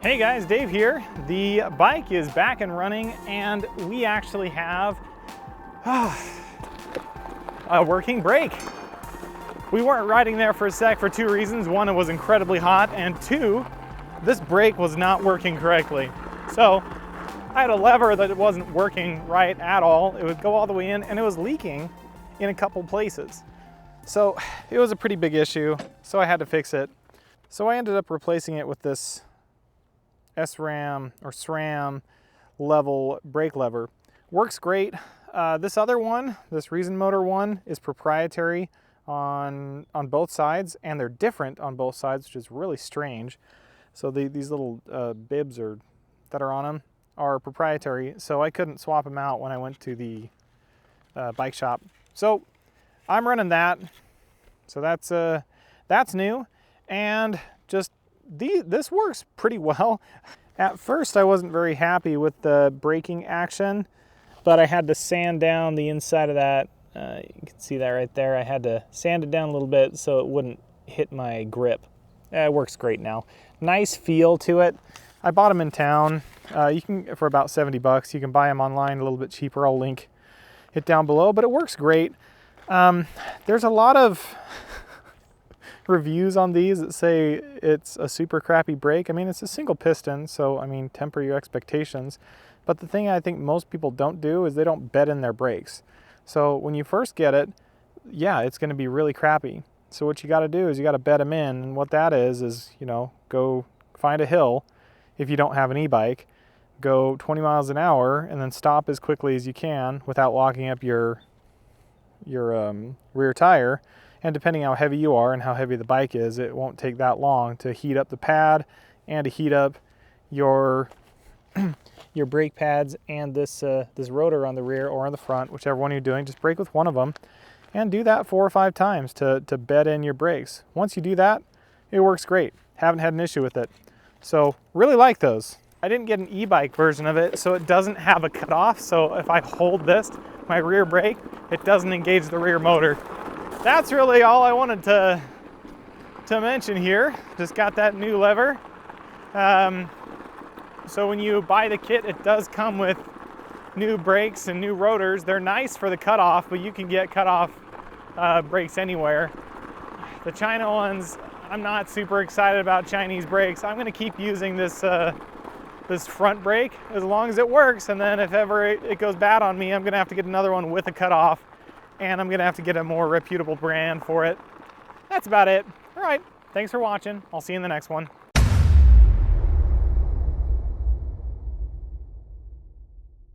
Hey guys, Dave here. The bike is back and running and we actually have a working brake. We weren't riding there for a sec for two reasons. One, it was incredibly hot, and two, this brake was not working correctly. So I had a lever that it wasn't working right at all. It would go all the way in and it was leaking in a couple places. So it was a pretty big issue, so I had to fix it. So I ended up replacing it with this SRAM or SRAM level brake lever. Works great. This other one, this Reason Motor one, is proprietary on both sides, and they're different on both sides, which is really strange. So these little bibs that are on them are proprietary, so I couldn't swap them out when I went to the bike shop. So I'm running that. So that's new, and just this works pretty well. At first I wasn't very happy with the braking action, but I had to sand down the inside of that. You can see that right there. I had to sand it down a little bit so it wouldn't hit my grip. It works great now. Nice feel to it. I bought them in town. You can, for about 70 bucks. You can buy them online a little bit cheaper. I'll link it down below, but it works great. There's a lot of reviews on these that say it's a super crappy brake. I mean, it's a single piston, so I mean, temper your expectations. But the thing I think most people don't do is they don't bed in their brakes. So when you first get it, yeah, it's going to be really crappy. So what you got to do is you got to bed them in, and what that is, you know, go find a hill. If you don't have an e-bike, go 20 miles an hour and then stop as quickly as you can without locking up your rear tire. And depending how heavy you are and how heavy the bike is, it won't take that long to heat up the pad and to heat up your your brake pads and this rotor on the rear or on the front, whichever one you're doing. Just brake with one of them and do that 4 or 5 times to bed in your brakes. Once you do that, it works great. Haven't had an issue with it. So really like those. I didn't get an e-bike version of it, so it doesn't have a cutoff. So if I hold this, my rear brake, it doesn't engage the rear motor. That's really all I wanted to mention here. Just got that new lever. So when you buy the kit, it does come with new brakes and new rotors. They're nice for the cutoff, but you can get cutoff brakes anywhere. The China ones, I'm not super excited about Chinese brakes. I'm gonna keep using this front brake as long as it works, and then if ever it goes bad on me, I'm gonna have to get another one with a cutoff, and I'm gonna have to get a more reputable brand for it. That's about it. All right, thanks for watching. I'll see you in the next one.